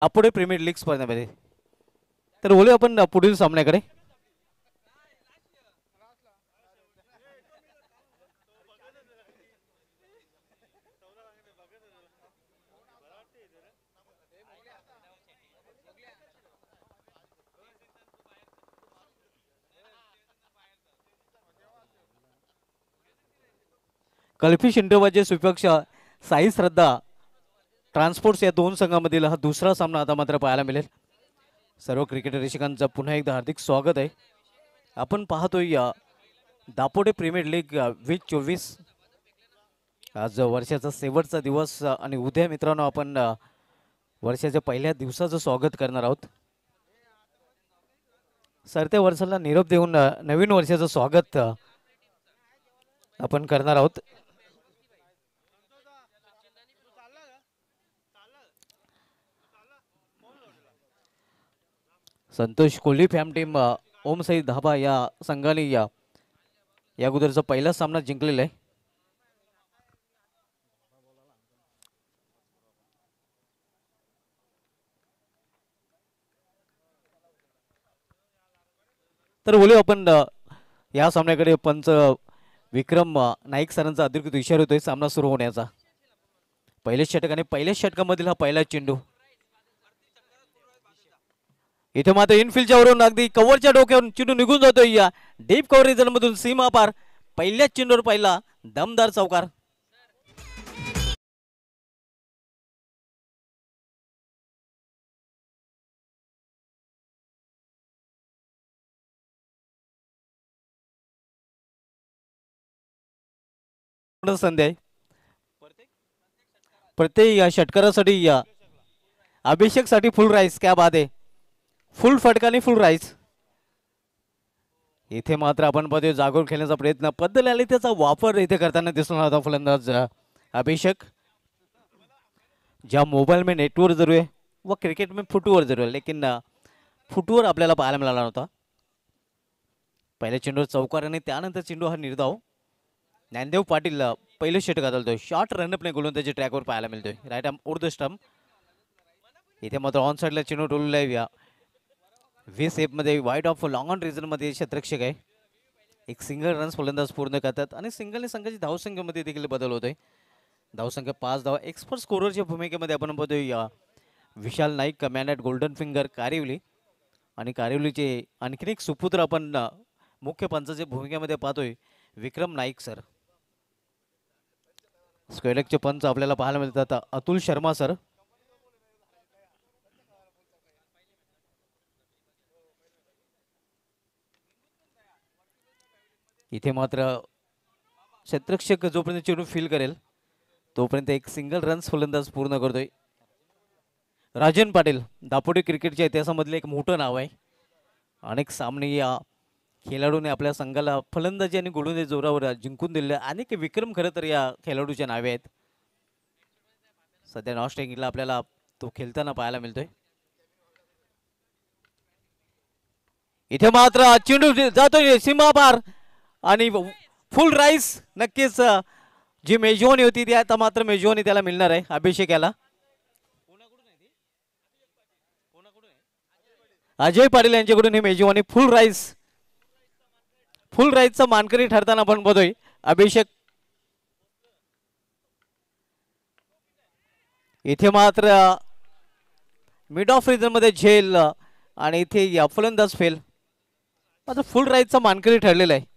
अपुढे premier league स्पर्धेमध्ये. तर बोलूया आपण पुढील सामन्याकडे. कल्फी शिंटोबाचे सुपक्ष साई श्रद्धा ट्रान्सपोर्ट्स या दोन संघामधील हा दुसरा सामना आता मात्र पाहायला मिळेल. सर्व क्रिकेट रसिकांचं पुन्हा एकदा हार्दिक स्वागत आहे. आपण पाहतोय दापोडे प्रीमियर लीग 2024. आज वर्षाचा शेवटचा दिवस आणि उद्या मित्रांनो आपण वर्षाच्या पहिल्या दिवसाचं स्वागत करणार आहोत. सरत्या वर्षाला निरोप देऊन नवीन वर्षाचं स्वागत आपण करणार आहोत. संतोष कोहली फॅम टीम ओम साई धाबा या संघाने या अगोदरचा पहिला सामना जिंकलेला आहे. तर बोलू आपण या सामन्याकडे पंच विक्रम नाईक सरांचा अधिकृत इशारा होतोय सामना सुरू होण्याचा. पहिल्याच षटक आणि पहिल्याच षटकामधील हा पहिला चेंडू. इथे मात्र इनफिल्डच्या वरून अगदी कव्हरच्या डोक्यावरून चेंडू निघून जातोय या डीप कव्हरेज मधून सीमा पार. पहिल्याच चेंडूवर पहिला दमदार चौकार. संधी आहे प्रत्येक या षटकारासाठी या अभिषेक साठी फुल राईस. क्या बात आहे. फुल फटकाने फुल राईस. इथे मात्र आपण पाहतोय जागून खेळण्याचा प्रयत्न पद्धत आली त्याचा वापर इथे करताना दिसून आला फलंदाज अभिषेक. ज्या मोबाईल में नेटवर्क जरूर आहे व क्रिकेट में फुटवर जरूर आहे लेकिन फुटवर आपल्याला पाहायला मिळाला नव्हता. पहिल्या चेंडूवर चौकार आणि त्यानंतर चेंडू हा निर्धाव. ज्ञानदेव पाटील पहिले षटक घालतोय. शॉर्ट रनअपने गोलंदाजी ट्रॅकवर पाहायला मिळतोय. Right arm over the stump. इथे मात्र ऑन साईडला चेंडू टोललेला आहे या व्ही सेपमध्ये वाईट ऑफ लॉंग ऑन रिझनमध्ये क्षेत्ररक्षक आहे. एक सिंगल रन्स फलंदाज पूर्ण करतात आणि सिंगलने संघाची धावसंख्येमध्ये देखील बदल होतोय. धावसंख्या 5 धावा. एक्सपर्ट स्कोररच्या भूमिकेमध्ये आपण पाहतोय या Vishal Naik command at Golden Finger Karivali. आणि कारिवलीचे आणखीन एक सुपुत्र आपण मुख्य पंचाच्या भूमिकेमध्ये पाहतोय विक्रम नाईक सर. स्क्वेअरलेगचे पंच आपल्याला पाहायला मिळतात अतुल शर्मा सर. इथे मात्र क्षेत्ररक्षक जोपर्यंत चेंडू फील करेल तोपर्यंत एक सिंगल रन्स फलंदाज पूर्ण करतोय. राजन पाटील दापोडी क्रिकेटच्या इतिहासामधले एक मोठं नाव आहे. अनेक सामने या खेळाडूने आपल्या संघाला फलंदाजी आणि गोलंदाजी जोरावर जिंकून दिले. अनेक विक्रम खरं तर या खेळाडूच्या नावे आहेत. सध्या नॉर्थ इंग्लंडला आपल्याला तो खेळताना पाहायला मिळतोय. इथे मात्र चेंडू जातोय सीमा पार आणि फुल राईस. नक्कीच जी मेजवानी होती ती आता मात्र मेजवानी त्याला मिळणार आहे अभिषेक याला. अजय पाटील यांच्याकडून ही मेजवानी फुल राईस. फुल राईसचा मानकरी ठरताना आपण बघतोय अभिषेक. इथे मात्र मिड ऑफ रिझन मध्ये झेल आणि इथे या फलंदाज फेल. मात्र फुल राईसचा मानकरी ठरलेला आहे.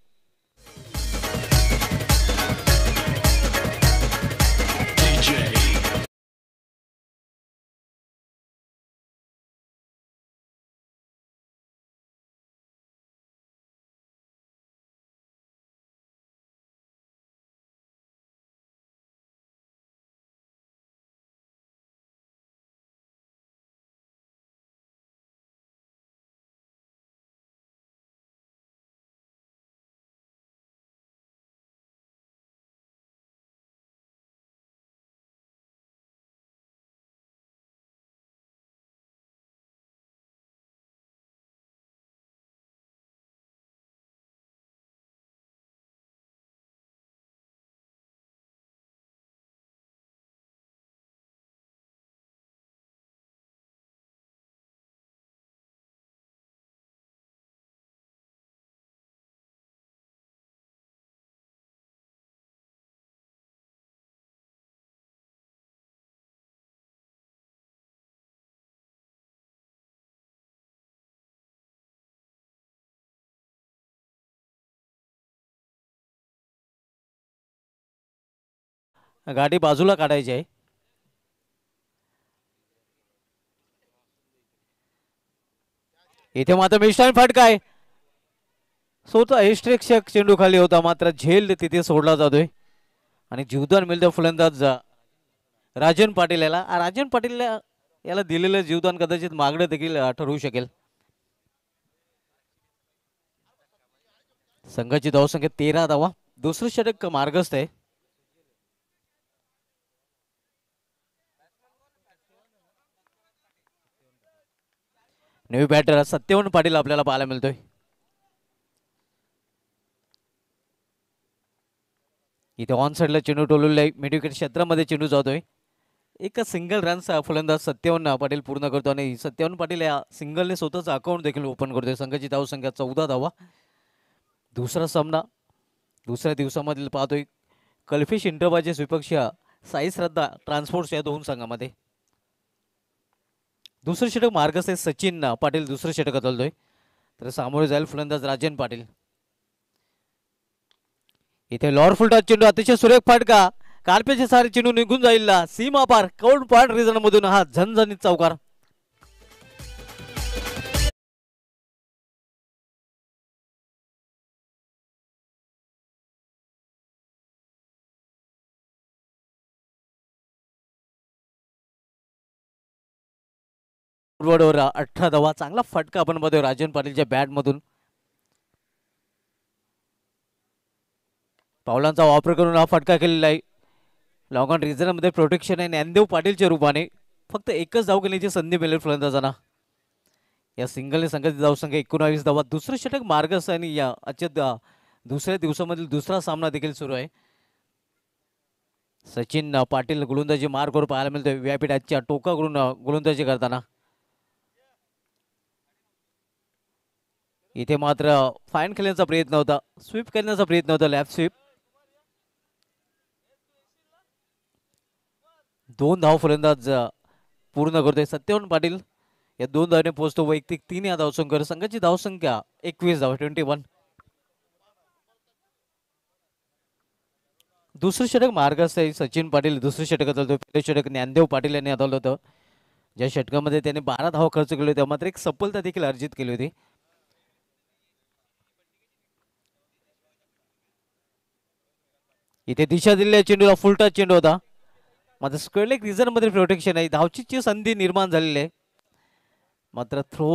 गाडी बाजूला काढायची आहे. इथे मात्र मिष्टान फटका आहे. स्वतः एस्ट्रेक्षक चेंडू खाली होता मात्र झेल तिथे सोडला जातोय आणि जीवदान मिळतं फलंदाज राजन पाटील याला. राजन पाटील याला दिलेलं जीवदान कदाचित मागणं देखील ठरवू शकेल. संघाची धावसंख्या 13 धावा. दुसरं षटक मार्गस्थ आहे. नवी बॅटर सत्यवन पाटील आपल्याला पाहायला मिळतोय. इथे ऑन साइडला चेंडू टोललेला आहे. मिड विकेट क्षेत्रामध्ये चेंडू जातोय. एका सिंगल रनचा फलंदाज सत्यवन पाटील पूर्ण करतो आणि सत्यवन पाटील या सिंगलने स्वतःच अकाउंट देखील ओपन करतोय. संघाची धावसंख्या 14 धावा. दुसरा सामना दुसऱ्या दिवसामधील पाहतोय. कल्फिश इंटरबाचे विपक्ष साई श्रद्धा ट्रान्सपोर्ट्स या दोन संघामध्ये. दुसरं षटक मार्गस्थ आहे. सचिन पाटील दुसरं षटक बदलतोय तर सामोरे जाईल फलंदाज राजन पाटील. इथे लॉर फुलटा चेंडू अतिशय सुरेख फटका. कार्पेचे सारे चेंडू निघून जाईल सीमा पार. कौड पॉइंट रिझन मधून हा झणझणीत चौकार. वर 18 धावा. चांगला फटका आपण बघतोय राजन पाटीलच्या बॅट मधून. पावलांचा वापर करून हा फटका केलेला आहे. लॉंग ऑन रिझन मध्ये प्रोटेक्शन आहे. ज्ञानदेव पाटीलच्या रूपाने फक्त एकच धाव घेण्याची संधी मिळेल फलंदाजांना. या सिंगलने संघाची धावसंख्या 19 धावा. दुसरं षटक मार्गस्थ आणि या आजच्या दुसऱ्या दिवसामधील दुसरा सामना देखील सुरू आहे. सचिन पाटील गोलंदाजी मार्कवर पाहायला मिळतोय. व्यापीठाच्या टोकाकडून गोलंदाजी करताना. इथे मात्र फाईन खेळण्याचा प्रयत्न होता. स्वीप करण्याचा प्रयत्न होता. Lap sweep. 2 धाव फलंदाज पूर्ण करतोय सत्यवन पाटील. या 2 धावने पोहोचतो. वैयक्तिक 3 या धावसंख्येवर. संघाची धावसंख्या 21 धाव 21. दुसरं षटक मार्गस्थ आहे. सचिन पाटील दुसरं षटक बदलतो. पहिलं षटक ज्ञानदेव पाटील यांनी बदललं होतं. ज्या षटकामध्ये त्याने 12 धाव खर्च केले होते मात्र एक सफलता देखील अर्जित केली होती. इथे दिशा दिलेल्या चेंडूला फुलटा चेंडू होता मात्र स्क्वेअर रिझन मध्ये प्रोटेक्शन आहे. धावचीची संधी निर्माण झालेली आहे मात्र थ्रो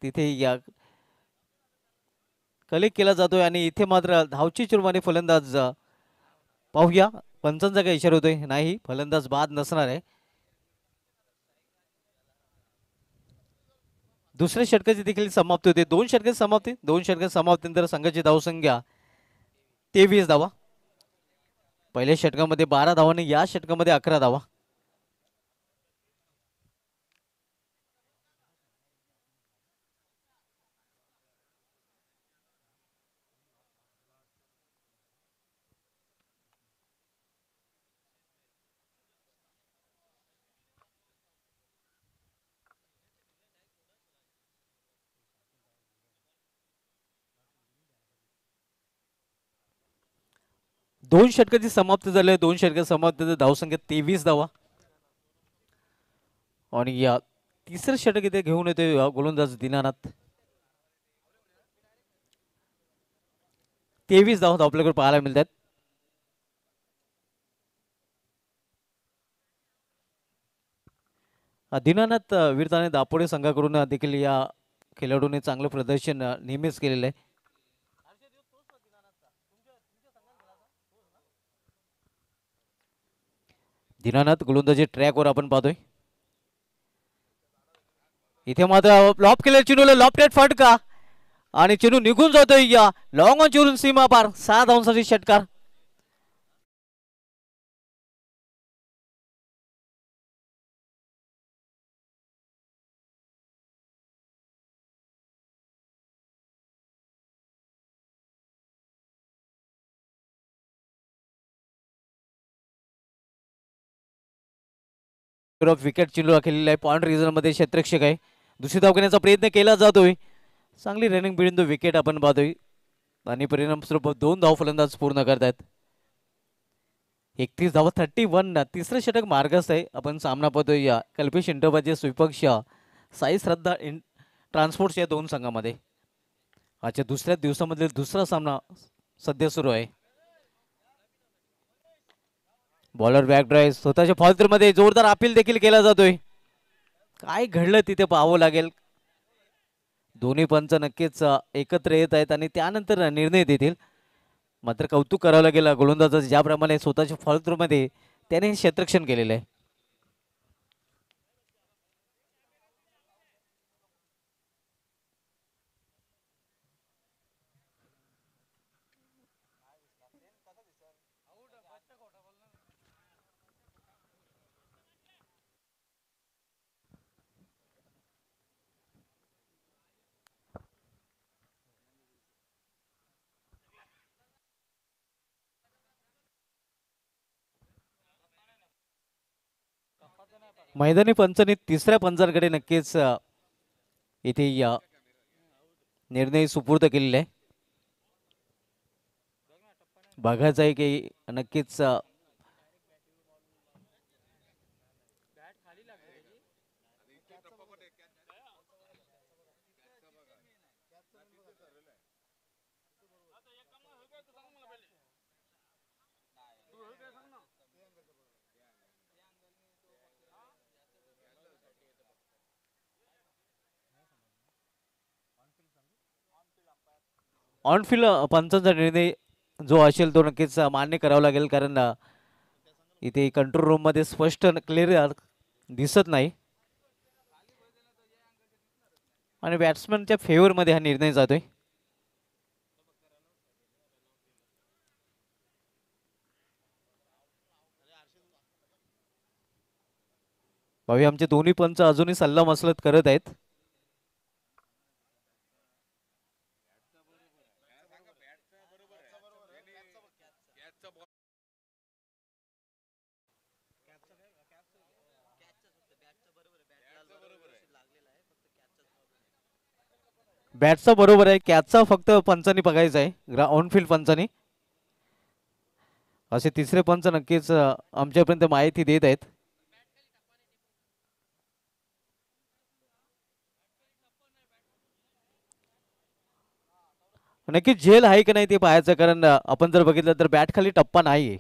तिथे या कलेक्ट केला जातोय आणि इथे मात्र धावची चुरमाने फलंदाज पाहूया. पंचांचा काय इशारा होतोय. नाही, फलंदाज बाद नसणार आहे. दुसऱ्या षटकाची देखील समाप्ती होते. 2 षटकाची समाप्ती. 2 षटकाची समाप्तीनंतर संघाची धावसंख्या 23 धावा. पहिल्या षटकामध्ये 12 धावा आणि या षटकामध्ये 11 धावा. दोन षटकाची समाप्ती झाली. 2 षटक समाप्ती. धावसंख्या 23 धावा आणि या तिसरं षटक इथे घेऊन येतोय गोलंदाज दीनानाथ. 23 धावा आपल्याकडे पाहायला मिळतात. दीनानाथ वीरताने दापोडे संघाकडून देखील या खेळाडूने चांगलं प्रदर्शन नेहमीच केलेलं आहे. दीनानाथ गोलंदाजी ट्रॅकवर आपण पाहतोय. इथे मात्र लॉप केलेल्या चेंडूला लॉपटेड फटका आणि चेंडू निघून जातोय. या लॉंग ऑन चेंडून सीमा पार. 6 धावांसाठी षटकार. विकेट चेंडू केलेला आहे. पॉइंट रिझन मध्ये क्षेत्ररक्षक आहे. दुसरी धाव घेण्याचा प्रयत्न केला जातोय. चांगली रनिंग बिंदू विकेट आपण पाहतोय आणि परिणामस्वरूप 2 धाव फलंदाज पूर्ण करतायत. 31 धावा 31. तिसरं षटक मार्गस्थ आहे. आपण सामना पाहतोय या कल्पेश इंटरबाजी विपक्ष साई श्रद्धा ट्रान्सपोर्ट्स या दोन संघामध्ये. आजच्या दुसऱ्या दिवसामधील दुसरा सामना सध्या सुरू आहे. बॉलर बॅक ड्राईव्ह स्वतःच्या फॉल्टरमध्ये जोरदार अपील देखील केला जातोय. काय घडलं तिथे पाहावं लागेल. दोन्ही पंच नक्कीच एकत्र येत आहेत आणि त्यानंतर निर्णय देतील. मात्र कौतुक करावं लागेल गोलंदाजाचं, ज्याप्रमाणे स्वतःच्या फॉल्टरमध्ये त्याने क्षेत्ररक्षण केलेलं आहे. मैदानी पंचांनी तिसऱ्या पंचांकडे नक्कीच इथे या निर्णय सुपूर्द केलेला आहे. बघायचं आहे की नक्कीच ऑनफिल्ड पंचांचा निर्णय जो असेल तो नक्कीच मान्य करावा लागेल, कारण इथे कंट्रोल रूम मध्ये स्पष्ट क्लिअर दिसत नाही आणि बॅट्समनच्या फेवर मध्ये हा निर्णय जातोय. भावी आमचे दोन्ही पंच अजूनही सल्ला मसलत करत आहेत. बॅटचा बरोबर आहे, कॅचचा फक्त पंचांनी बघायचा आहे, ऑनफिल्ड पंचांनी. असे तिसरे पंच नक्कीच आमच्यापर्यंत माहिती देत आहेत. नक्कीच झेल आहे की नाही ते पाहायचं, कारण आपण जर बघितलं तर बॅट खाली टप्पा नाही.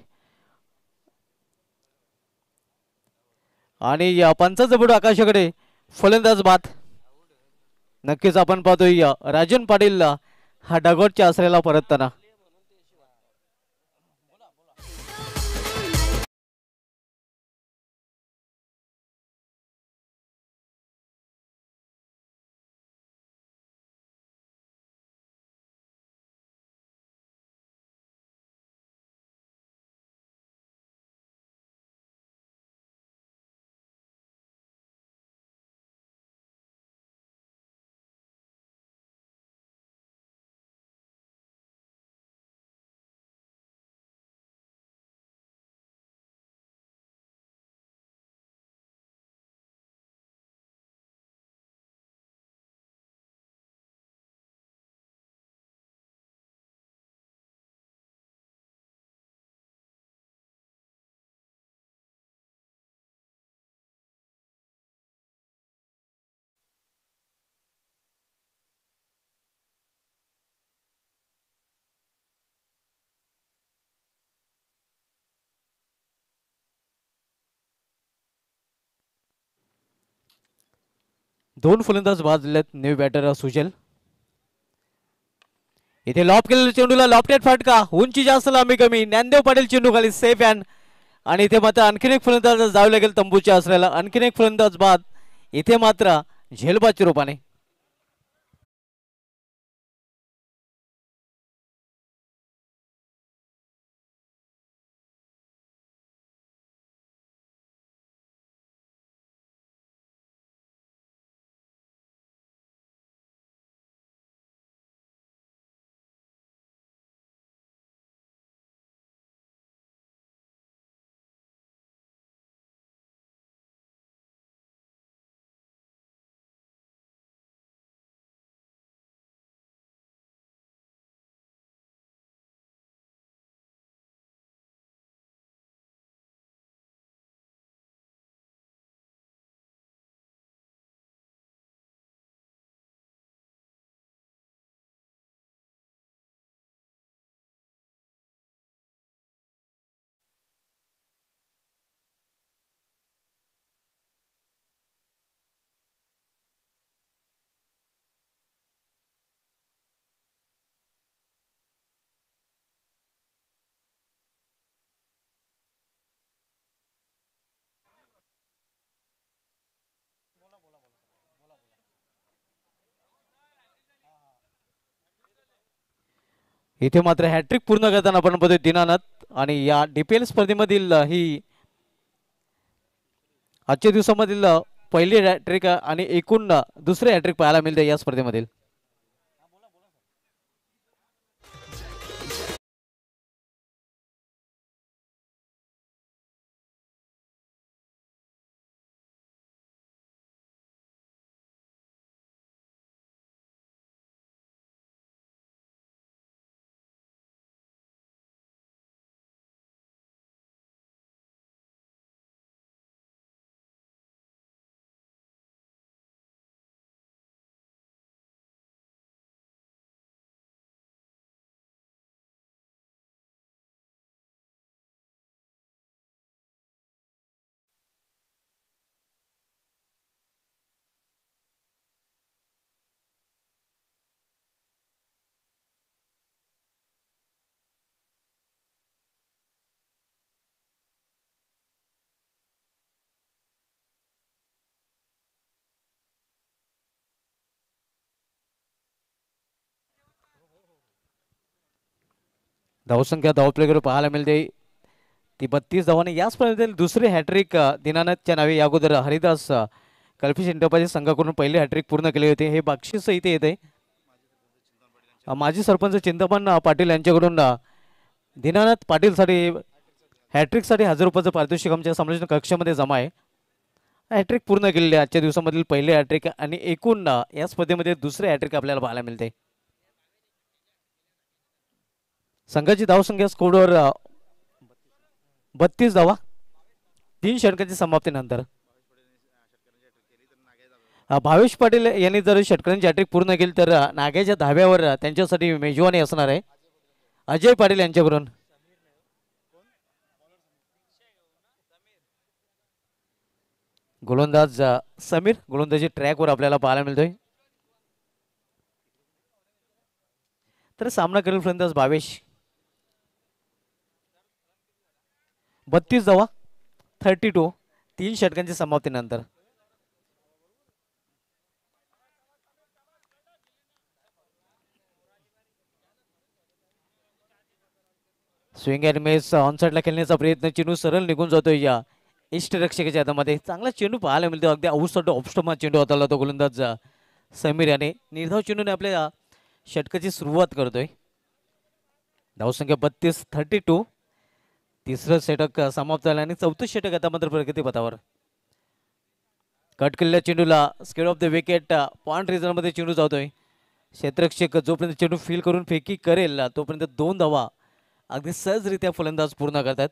आणि या पंचाचा बुड आकाशाकडे, फलंदाज बाद. नक्कीच आपण पाहतोय राजन पाटील हा डगॉटच्या आसऱ्याला परतताना. दोन फलंदाज बाद झालेत. न्यू बॅटर सुजल. इथे लॉप केलेल्या चेंडूला लॉफ्टेड फटका, उंची जास्त लांबी कमी, ज्ञानदेव पाटील चेंडू खाली सेफ हँड. आणि इथे मात्र आणखीन एक फलंदाज जावं लागेल तंबूच्या आसऱ्याला. आणखीन एक फलंदाज बाद इथे मात्र झेलबादच्या रूपाने. इथे मात्र हॅट्रिक पूर्ण करताना आपण बघतोय दीनानाथ आणि या DPL स्पर्धेमधील ही आजच्या दिवसामधील पहिली हॅट्रिक आणि एकूण दुसरे हॅट्रिक पाहायला मिळते या स्पर्धेमधील. धावसंख्या धावपलीकडे पाहायला मिळते ती 32 धावांनी या स्पर्धेतील दुसरी हॅट्रिक दीनानाथच्या नावे. या अगोदर हरिदास कल्फिश एंटरप्राइजेस संघाकडून पहिली हॅट्रिक पूर्ण केली होती. हे बक्षीस इथे येते माजी सरपंच चिंतामण पाटील यांच्याकडून दीनानाथ पाटीलसाठी हॅट्रिकसाठी 1000 रुपयाचं पारितोषिक आमच्या समालोचन कक्षामध्ये जमा आहे. हॅट्रिक पूर्ण केलेली आजच्या दिवसामधील पहिले हॅट्रिक आणि एकूण या स्पर्धेमध्ये दुसरे हॅट्रिक आपल्याला पाहायला मिळते. संघाची धावसंख्या स्कोरवर 32 धावा 3 षटकांच्या समाप्तीनंतर. भावेश पाटील यांनी जर षटकांची हॅट्रिक पूर्ण केली तर नाग्याच्या धाब्यावर त्यांच्यासाठी मेजवानी असणार आहे अजय पाटील यांच्याकडून. गोलंदाज समीर गोलंदाजी ट्रॅकवर आपल्याला पाहायला मिळतोय. तर सामना करेल फलंदाज भावेश. 32 धावा 32 3 षटकांच्या समाप्तीनंतर. स्विंग अँड मिस ऑनसाइडला खेळण्याचा प्रयत्न चेंडू सरळ निघून जातोय या इष्टरक्षकाच्या हातामध्ये. चांगला चेंडू पाहायला मिळतो अगदी आउटसाइड ऑफस्टोमा चेंडू हाताळला तो गोलंदाज समीर याने. निर्धाव चेंडूने आपल्या षटकाची सुरुवात करतोय. धावसंख्या 32 तिसरं षटक समाप्त झालं आणि चौथं षटक आता मात्र प्रगतीपथावर. कट केलेल्या चेंडूला स्केड ऑफ द विकेट पॉइंट रिझनमध्ये चेंडू जातोय. क्षेत्ररक्षक जोपर्यंत चेंडू फील करून फेकी करेल तोपर्यंत 2 धावा अगदी सहजरित्या फलंदाज पूर्ण करतात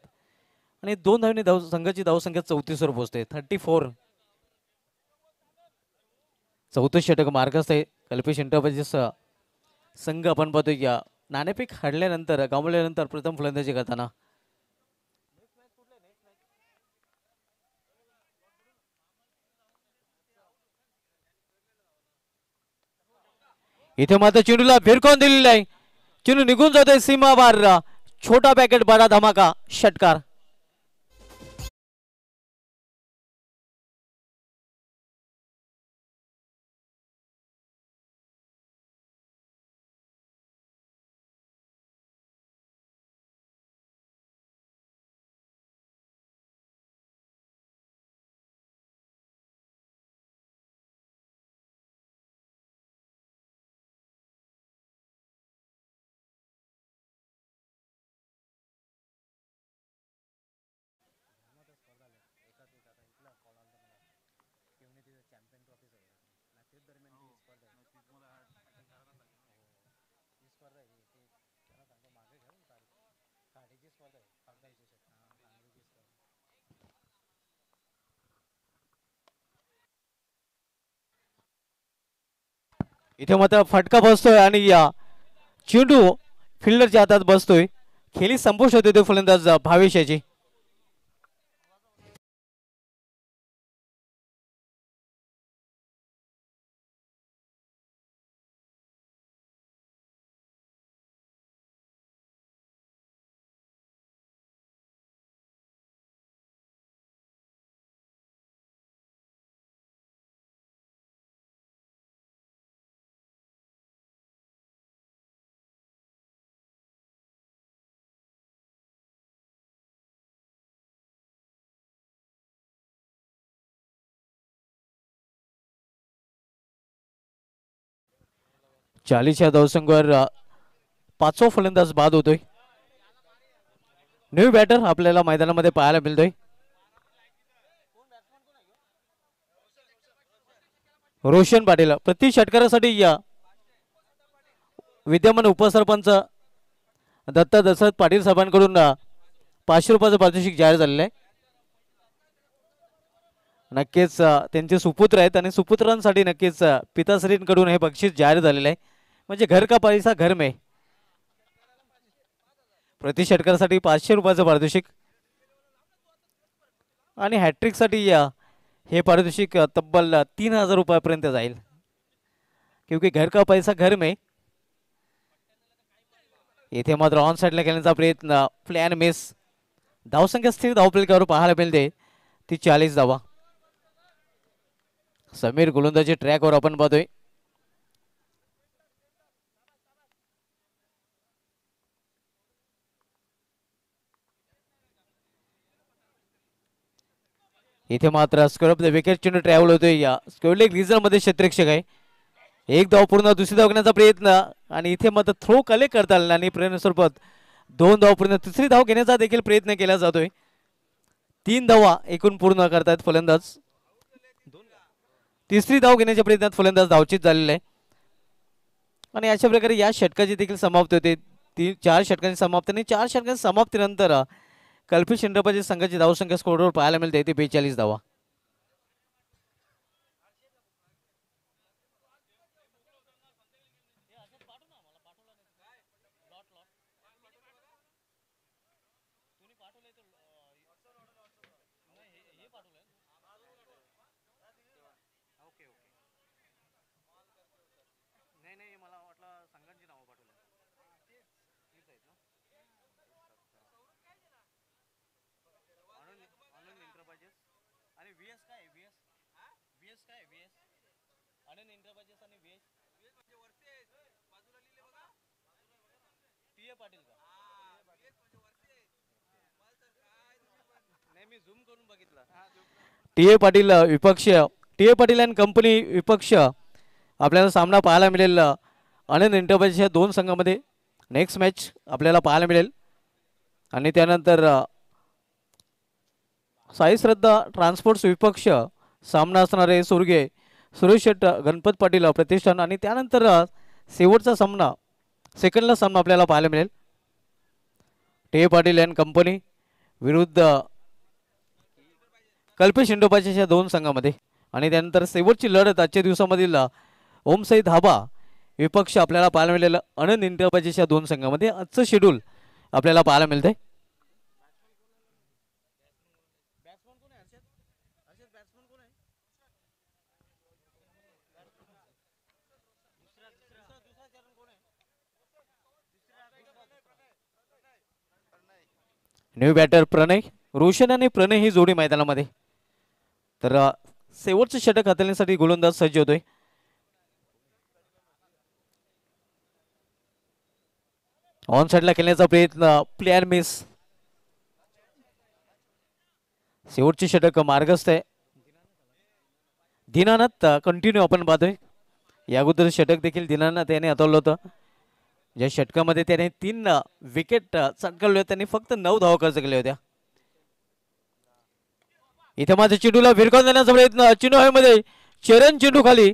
आणि 2 धावांनी संघाची धावसंख्या 34 वर पोहोचते 34. चौथं षटक मार्गस्थ आहे कल्पेश एंटरप्राइजेस संघ. आपण पाहतो या नाणेफेक हरल्यानंतर गमावल्यानंतर प्रथम फलंदाजी करताना. इथे मात्र चेंडूला भिरकावून दिलेला आहे. चेंडू निघून जातोय सीमा बार. छोटा पॅकेट बडा धमाका षटकार. इथे मात्र फटका बसतोय आणि या चेंडू फिल्डरच्या हातात बसतोय. खेळी संपुष्ट होते फलंदाज भावेश याची. 40 धावसंख्येवर पाचवा फलंदाज बाद होतोय. न्यू बॅटर आपल्याला मैदानामध्ये पाहायला मिळतोय. रोशन पाटील प्रति षटकारासाठी या विद्यमान उपसरपंच दत्ता दशरथ पाटील साहेबांकडून 500 रुपयाचं पारितोषिक जाहीर झालेलं आहे. नक्कीच त्यांचे सुपुत्र आहेत आणि सुपुत्रांसाठी नक्कीच पिताश्रींकडून हे बक्षीस जाहीर झालेलं आहे. म्हणजे घर का पैसा घर में. प्रति षटकारासाठी 500 रुपयाचं पारितोषिक आणि हॅट्रिकसाठी हे पारितोषिक तब्बल 3000 रुपयापर्यंत जाईल. क्योंकि घर का पैसा घर में. इथे मात्र ऑन साईडला खेळण्याचा प्रयत्न प्लॅन मिस. धावसंख्या स्थिर धावफलकावर पाहायला मिळते ती 40 धावा. समीर गोलंदाजी ट्रॅकवर आपण पाहतोय. इथे मात्र स्क्वेअर विकेट चेंडू ट्रॅव्हल होतोय. या स्क्वेअर रिझन मध्ये क्षेत्ररक्षक आहे. एक धाव पूर्ण दुसरी धाव घेण्याचा प्रयत्न आणि इथे मात्र थ्रो कलेक्ट करता आला आणि प्रेरणा स्वरूपात 2 धाव पूर्ण तिसरी धाव घेण्याचा देखील प्रयत्न केला जातोय. 3 धावा एकूण पूर्ण करतायत फलंदाज. तिसरी धाव घेण्याच्या प्रयत्नात फलंदाज धावचित झालेला आहे आणि अशा प्रकारे या षटकाची देखील समाप्ती होते. 4 षटकांची समाप्ती आणि 4 षटकांच्या समाप्तीनंतर कल्पित शिंदे संघाची धावसंख्या स्कोरवर पाहायला मिळते ती 42 धावा. टी ए पाटील विपक्ष T A Patil and company विपक्ष आपल्याला सामना पाहायला मिळेल. आनंद एंटरप्राइजेसच्या 2 संघामध्ये नेक्स्ट मॅच आपल्याला पाहायला मिळेल आणि त्यानंतर साई श्रद्धा ट्रान्सपोर्ट्स विपक्ष सामना असणार आहे स्वर्गीय सुरेश शेट गणपत पाटील प्रतिष्ठान आणि त्यानंतर शेवटचा सामना सेकंडला सामना आपल्याला पाहायला मिळेल. T A Patil and company विरुद्ध कल्पेश इंडोपाच्या 2 संघामध्ये आणि त्यानंतर शेवटची लढत आजच्या दिवसामधील ओमसाई धाबा विपक्ष आपल्याला पाहायला मिळेल आनंद इंटरप्राइजेसच्या 2 संघामध्ये. आजचं शेड्यूल आपल्याला पाहायला मिळतंय. न्यू बॅटर प्रणय रोशन आणि प्रणय ही जोडी मैदानामध्ये. तर शेवटचं षटक हाताळण्यासाठी गोलंदाज सज्ज होतोय. ऑन साइडला खेळण्याचा प्रयत्न प्लेअर मिस. शेवटचे षटक मार्गस्थ आहे. दिनानाथ कंटिन्यू आपण पाहतोय. या अगोदर षटक देखील दिनानाथ याने हाताळलं होतं. ज्या षटकामध्ये त्याने 3 विकेट चटकावले त्यांनी फक्त 9 धावा खर्च केल्या होत्या. इथे माझ्या चेंडूला भिरकावून देण्याचा प्रयत्न चेंडू हवेमध्ये चरण चेंडू खाली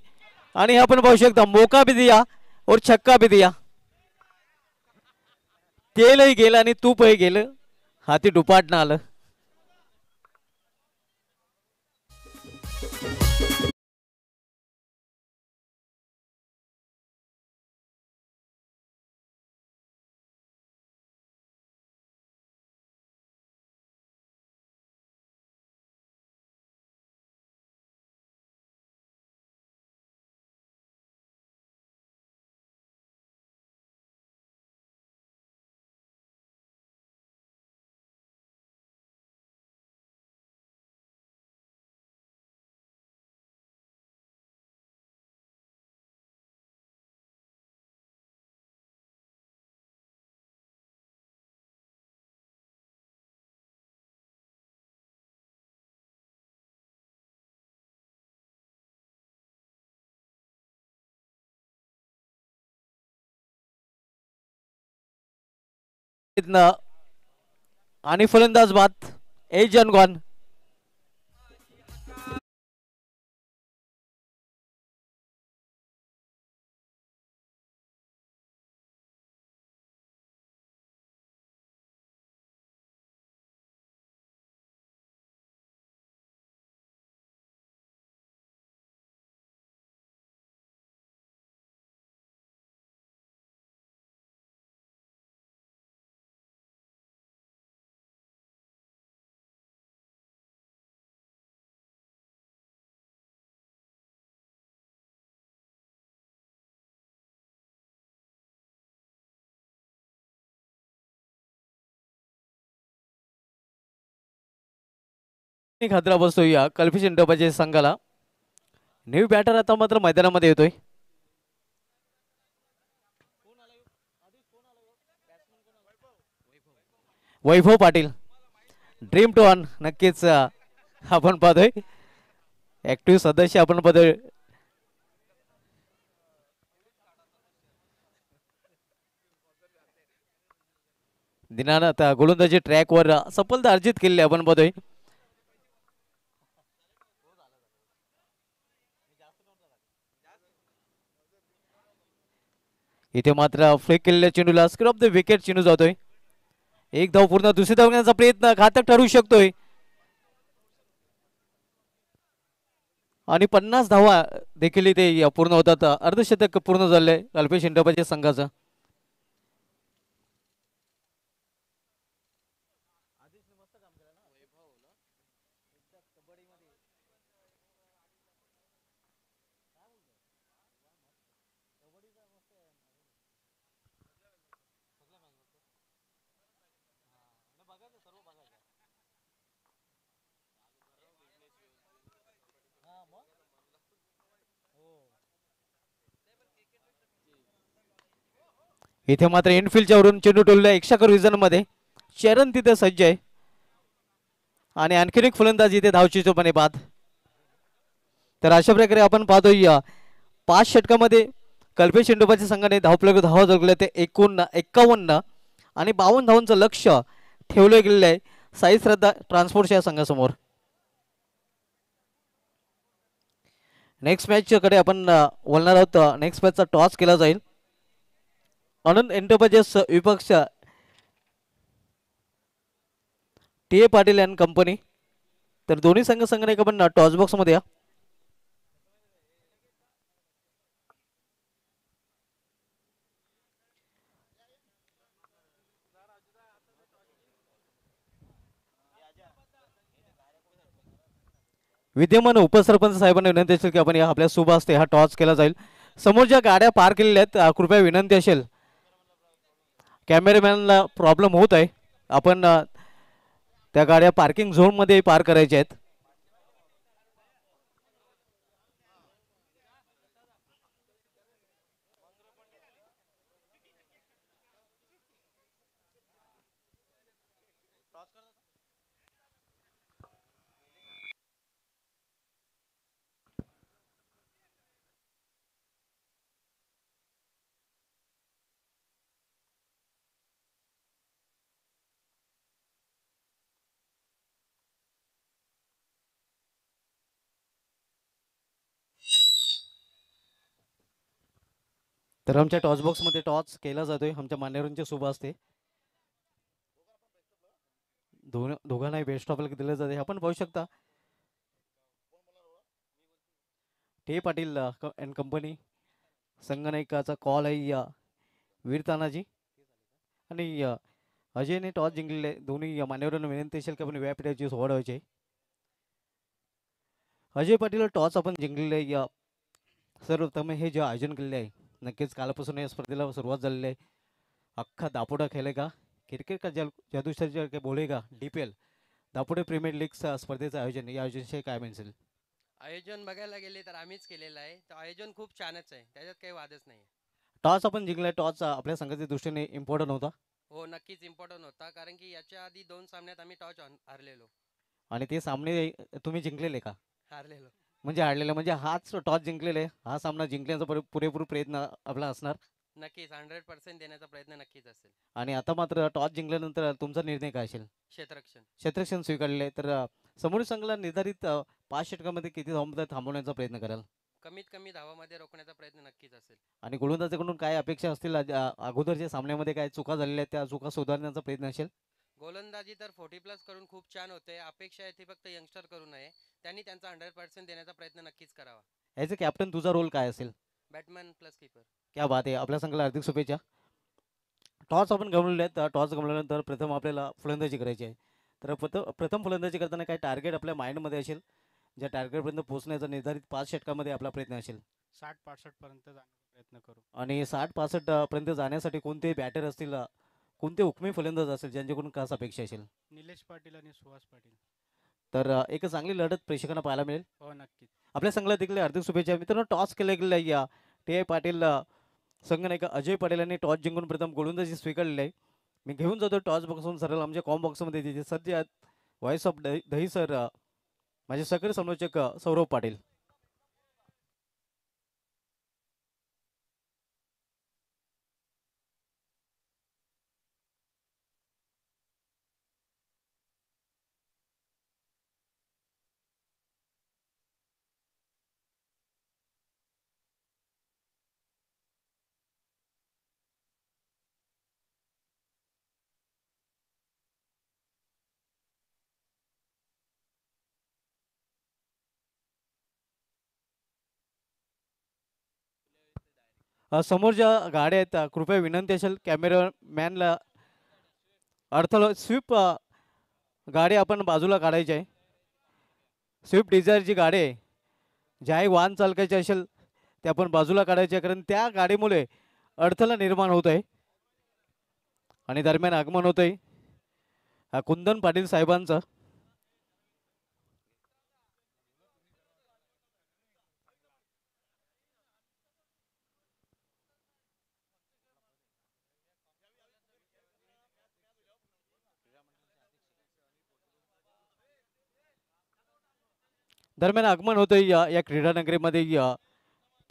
आणि हे आपण पाहू शकता मोका भी दिया और छक्का भी दिया. तेलही गेलं आणि तूपही गेलं हाती डुपाटणं आलं. इथनं आणि फलंदाज बाद 8 रन गॉन. खतरा बसतो या कल्पिश इंडोबाच्या संघाला. न्यू बॅटर आता मात्र मैदानामध्ये येतोय. वैभव पाटील ड्रीम टू ऑन नक्कीच आपण पाहतोय. ऍक्टिव्ह सदस्य आपण पाहतोय. दिनानं आता गोलंदाजी ट्रॅकवर सफलता अर्जित केली आपण पाहतोय. इथे मात्र फ्लिक केलेल्या चेंडूला स्क्रीन ऑफ द विकेट चेंडू जातोय. एक धाव पूर्ण, दुसरी धाव घेण्याचा प्रयत्न घातक ठरू शकतोय. आणि 50 धावा देखील इथे पूर्ण होतात. अर्धशतक पूर्ण झालंय अल्पेश इंडोबाच्या संघाचं. इथे मात्र इनफिल्डच्या वरून चेंडू टोलला 100 रिझन मध्ये. चरण तिथे सज्ज आहे आणि आणखीन एक फलंदाज इथे धावचीचोपणे बाद. तर अशा प्रकारे आपण पाहतोय 5 षटकामध्ये कल्पेश इंडोबाच्या संघाने धावा जोडले ते 51 आणि 52 धावांचं लक्ष ठेवलं गेलेलं आहे साई श्रद्धा ट्रान्सपोर्टच्या संघासमोर. नेक्स्ट मॅच कडे आपण बोलणार आहोत. नेक्स्ट मॅचचा टॉस केला जाईल. आनंद एंटरप्राइजेस विपक्ष टी पाटील अँड कंपनी. तर दोन्ही संघाने आपण टॉस बॉक्स मध्ये या. विद्यमान उपसरपंच साहेबांना विनंती असेल की आपण आपल्या शुभ हस्ते हा टॉस केला जाईल. समोर ज्या गाड्या पार केलेल्या आहेत कृपया विनंती असेल, कॅमेरामॅनला प्रॉब्लेम होत आहे, आपण त्या गाड्या पार्किंग झोन मध्ये पार करायच्या आहेत. तर आमच्या टॉस बॉक्स मध्ये टॉस केला जातोय. आमच्या मान्यवरांचे शुभ असते. दोघांनाही बेस्ट ऑफ लक दिले जाते. आपण पाहू शकता टे पाटील अँड कंपनी संगणकाचा कॉल आहे वीर तानाजी आणि अजयने टॉस जिंकलेले. दोन्ही मान्यवरांना विनंती असेल की आपण व्यापीठाची सोहळ व्हायचे. अजय पाटील टॉस आपण जिंकलेले सर्वप्रथम हे जे आयोजन केलेले आहे नक्कीच कालपासून या स्पर्धेला सुरुवात झालेली आहे. अख्खा दापोडा खेळेगा क्रिकेट का जादूशर के बोलेगा DPL दापोडे प्रीमियर लीग स्पर्धेचं आयोजन या आयोजनाविषयी काय म्हणेल? आयोजन बघायला गेले तर आम्हीच केलेलं आहे. तर आयोजन खूप छानच आहे, त्याच्यात काही वादच नाही. टॉस आपण जिंकलाय. टॉस आपल्या संघाच्या दृष्टीने इम्पॉर्टंट होता. हो नक्कीच इम्पॉर्टंट होता, कारण की याच्या आधी 2 सामन्यात आम्ही टॉस हारलेलो. आणि ते सामने तुम्ही जिंकलेले का? हारलेलो म्हणजे हारलेला म्हणजे हाच टॉस जिंकलेले. हा सामना जिंकण्याचा पुरेपूर प्रयत्न आपला असणार. नक्कीच 100% देण्याचा प्रयत्न नक्कीच असेल. आणि आता मात्र टॉस जिंकल्यानंतर तुमचा निर्णय काय असेल? क्षेत्ररक्षण. क्षेत्ररक्षण स्वीकारले तर समोरील संघाला निर्धारित 5 षटकामध्ये किती धावांमध्ये थांबवण्याचा प्रयत्न कराल? कमीत कमी धावामध्ये रोखण्याचा प्रयत्न नक्कीच असेल. आणि गोलंदाजाकडून काय अपेक्षा असतील अगोदरच्या सामन्यामध्ये काय चुका झालेल्या आहेत त्या चुका सुधारण्याचा प्रयत्न असेल? गोलंदाजी तर 40+ करून खूप छान होते. अपेक्षा आहे ती फक्त यंगस्टर करू नये. त्यांनी त्यांचा 100% देण्याचा प्रयत्न नक्कीच करावा. ॲज अ कॅप्टन तुझा रोल काय असेल? Batman plus keeper. क्या बात आहे. आपल्या संघाला हार्दिक शुभेच्छा. टॉस आपण गमावलेले आहेत. टॉस गमावल्यानंतर प्रथम आपल्याला फलंदाजी करायची आहे. तर प्रथम फलंदाजी करताना काय टार्गेट आपल्या माइंडमध्ये असेल, ज्या टार्गेटपर्यंत पोहोचण्याचा निर्धारित 5 षटकामध्ये आपला प्रयत्न असेल? 60-65 पर्यंत जाण्याचा प्रयत्न करू. आणि 60-65 पर्यंत जाण्यासाठी कोणते बॅटर असतील, कोणते हुकमी फलंदाज असेल ज्यांच्याकडून खास अपेक्षा असेल? निलेश पाटील आणि सुहास पाटील. तर एक चांगली लढत प्रेक्षकांना पाहायला मिळेल. हो नक्कीच. आपल्या संघाला देखील हार्दिक शुभेच्छा. मित्रांनो, टॉस केले गेले या टी आय पाटील संघनायक अजय पाटील यांनी टॉस जिंकून प्रथम गोलंदाजी स्वीकारलेली आहे. मी घेऊन जातो टॉस बॉक्सहून सरळ आमच्या कॉम बॉक्समध्ये तिथे सध्या व्हॉइस ऑफ दही सर माझे सकल समालोचक सौरभ पाटील. समोर ज्या गाड्या आहेत कृपया विनंती असेल कॅमेरामॅनला अडथळा स्विफ्ट गाडी आपण बाजूला काढायची आहे. स्विफ्ट डिझायरची गाडी आहे, ज्याही वाहन चालकायची असेल ते आपण बाजूला काढायचे, कारण त्या गाडीमुळे अडथळा निर्माण होत आहे. आणि दरम्यान आगमन होत आहे कुंदन पाटील साहेबांचं. दरम्यान आगमन होतं या क्रीडा नगरीमध्ये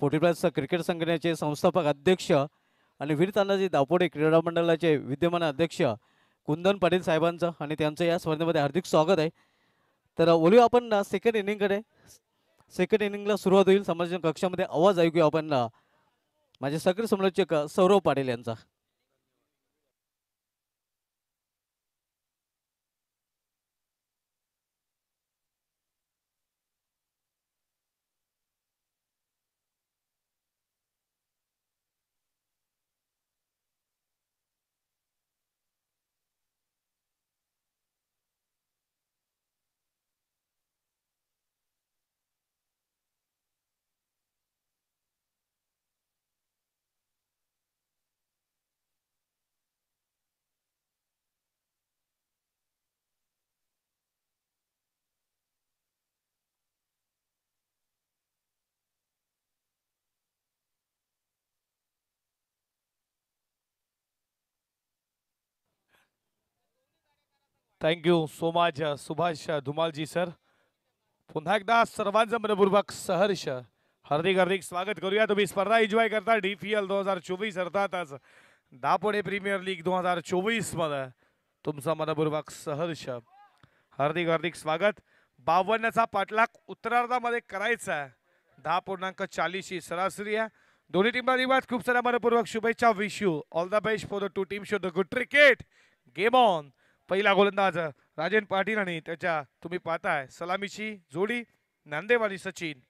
40+ क्रिकेट संघटनेचे संस्थापक अध्यक्ष आणि वीर तानाजी दापोडे क्रीडा मंडळाचे विद्यमान अध्यक्ष कुंदन पाटील साहेबांचं आणि त्यांचं या स्पर्धेमध्ये हार्दिक स्वागत आहे. तर बोलूया आपण सेकंड इनिंगकडे. सेकंड इनिंगला सुरुवात होईल. समालोचन कक्षामध्ये आवाज ऐकूया आपण माझे सकल समालोचक सौरभ पाटील यांचा. Thank you so much Subhash Dhumalji sir. पुन्हा एकदा सर्वांचं मनपूर्वक सहर्ष हार्दिक हार्दिक स्वागत करूया. तुम्ही स्पर्धा एन्जॉय करता DPL 2024 अर्थातच दापोडे प्रीमियर लीग 2024 मध्ये तुमचं मनपूर्वक सहर्ष हार्दिक हार्दिक स्वागत. 52चा पाठलाग उत्तरार्धामध्ये करायचा आहे. 10.40 ही सरासरी आहे. दोन्ही टीमला खूप साऱ्या मनपूर्वक शुभेच्छा. Wish you all the best for the two team. Show the good cricket game on. पहिला गोलंदाज राजन पाटील आणि त्याच्या तुम्ही पाहताय सलामीची जोडी नांदेव आणि सचिन.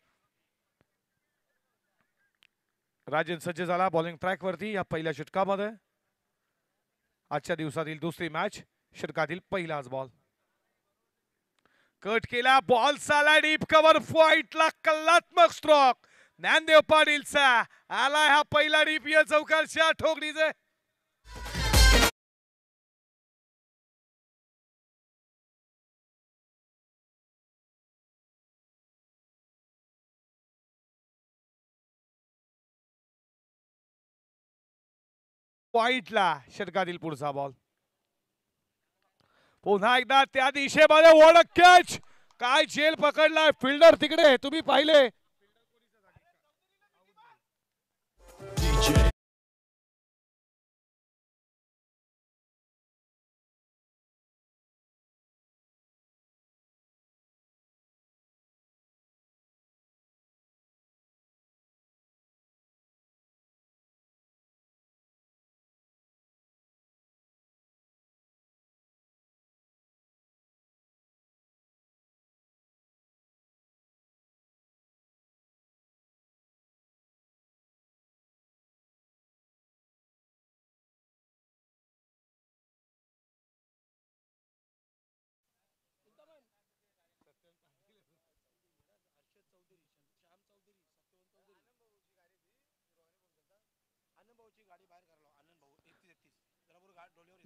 राजन सज्ज झाला बॉलिंग ट्रॅक वरती या पहिल्या षटकामध्ये. आजच्या दिवसातील दुसरी मॅच. षटकातील पहिलाच बॉल कट केला. बॉल साला डीप कव्हर फाईटला कलात्मक स्ट्रोक ज्ञानदेव पाटीलचा आला हा पहिला DPL चौकारच्या ठोकणीचे. पॉइंटला षटकातील पुढचा बॉल. पुन्हा एकदा त्या दिशेमध्ये ओळख कॅच. काय झेल पकडलाय फिल्डर तिकडे तुम्ही पाहिले.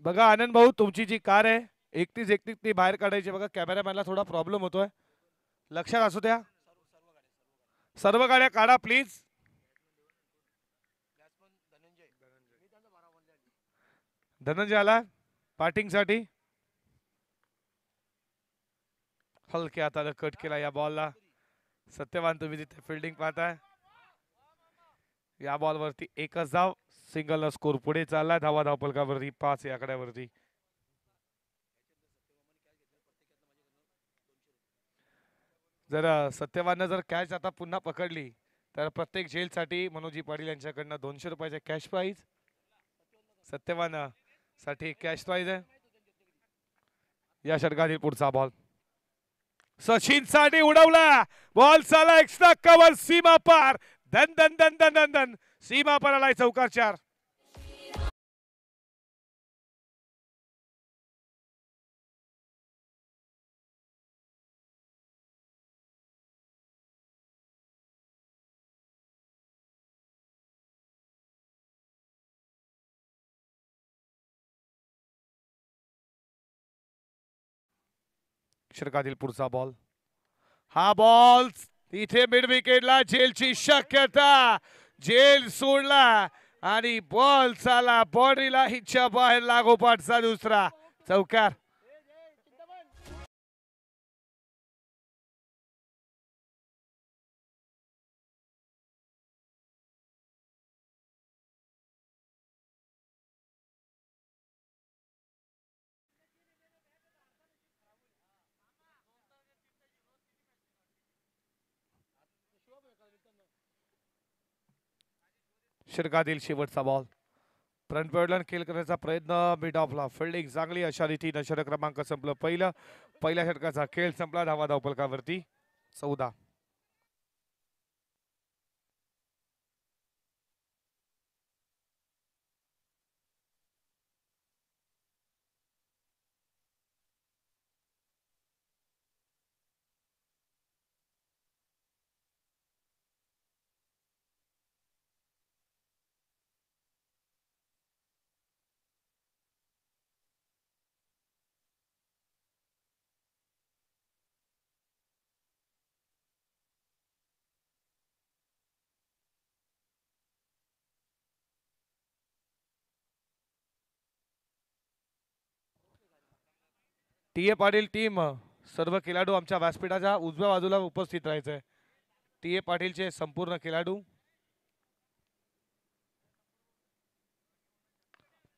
बघा आनंद भाऊ, तुमची जी कार आहे 31 ती बाहेर काढायची बघा. कॅमेरामॅनला थोडा प्रॉब्लेम होतोय, लक्षात असू द्या. सर्व गाड्या काढा प्लीज. धनंजय आला पार्टिंग साठी. हलक्या हाताने कट केला या बॉलला. सत्यवान तुम्ही तिथे फिल्डिंग पाहताय. या बॉल वरती एकच धाव, सिंगल न स्कोर पुढे चालला. धावा धावपलकावरती 5 या आकड्यावरती. जर सत्यवान जर कॅच आता पुन्हा पकडली तर प्रत्येक झेलसाठी मनोजी पाटील यांच्याकडनं 200 रुपयाचे कॅश प्राइज. सत्यवान साठी कॅश प्राइज आहे. या षटकातील पुढचा बॉल सचिन साठी उडवला. बॉल चाला एक्स्ट्रा कव्हर सीमा पार. धन धन धन धन धन धन सीमा पार आलाय. चौकार 4. षटकातील पुढचा बॉल. हा बॉल इथे मिड विकेटला झेलची शक्यता. झेल सोडला आणि बॉल चाला बॉडीला हिच्या बाहेर लागोपाठचा दुसरा. चौकार. षटकातील शेवटचा बॉल. फ्रंट पॅडलन खेळ करण्याचा प्रयत्न मिड ऑफला. फिल्डिंग चांगली अशा रीतीने षटक क्रमांक संपलं पहिल्या षटकाचा खेळ संपला. धावा धावपलकावरती 14. टी ए पाटील टीम सर्व खेळाडू आमच्या व्यासपीठाच्या उजव्या बाजूला उपस्थित राहायचंय. टी ए पाटीलचे संपूर्ण खेळाडू.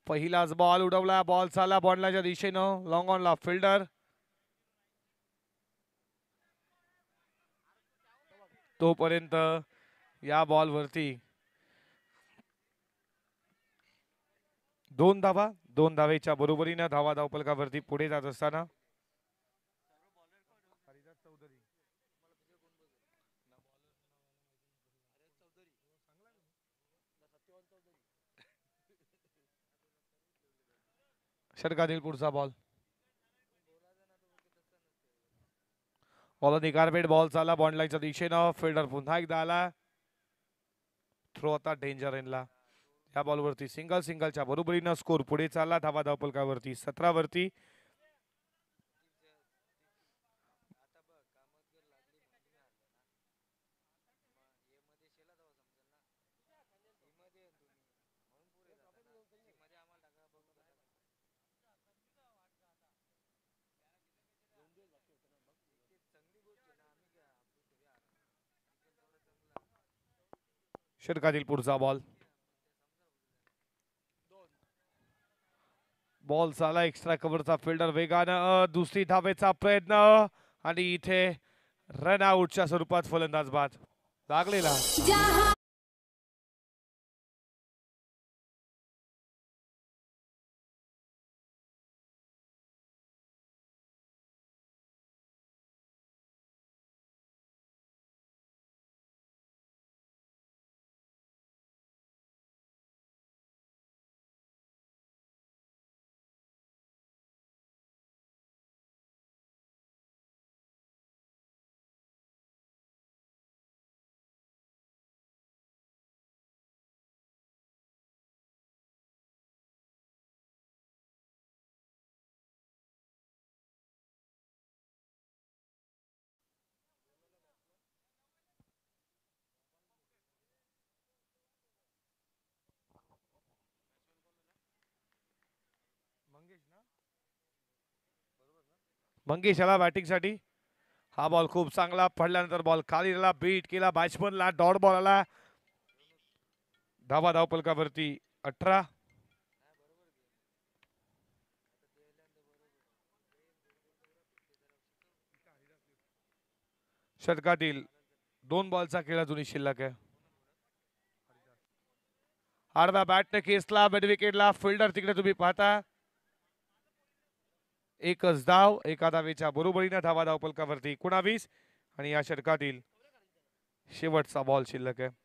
पहिलाच बॉल उडवला. बॉल चालला बॉन्डलाच्या दिशेनं. लॉंग ऑनला फिल्डर. तोपर्यंत या बॉल वरती 2 धावा. 2 धावेच्या बरोबरीनं धावा धावपलकावरती पुढे जात असताना षटकातील पुढचा बॉल. बॉल निकारपेट. बॉल चालला बॉन्ड लाईनच्या दिशेनं. फिल्डर पुन्हा एकदा आला. थ्रो आता डेंजर एनला. या बॉलवरती सिंगलच्या बरोबरीनं स्कोर पुढे चालला. धावा धावपलकावरती 17 वरती. षटकातील पुढचा बॉल. बॉल चाला एक्स्ट्रा कव्हरचा. फिल्डर वेगानं. दुसरी धावेचा प्रयत्न आणि इथे रन आउटच्या स्वरूपात फलंदाज बाद लागलेला. मंगेश आला बॅटिंगसाठी. हा बॉल खूप चांगला पडल्यानंतर बॉल खाली गेला, बीट केला बॅट्समनला, डॉट बॉल आला. धावा धावपलकावरती 18. षटकातील 2 बॉलचा खेळ अजूनही शिल्लक आहे. आडव्या बॅटने केसला मिड विकेटला, फिल्डर तिकडे तुम्ही पाहता. एकच धाव, एका धावेच्या बरोबरीने धावा धावपलकावरती 19 आणि या षटकातील शेवटचा बॉल शिल्लक आहे.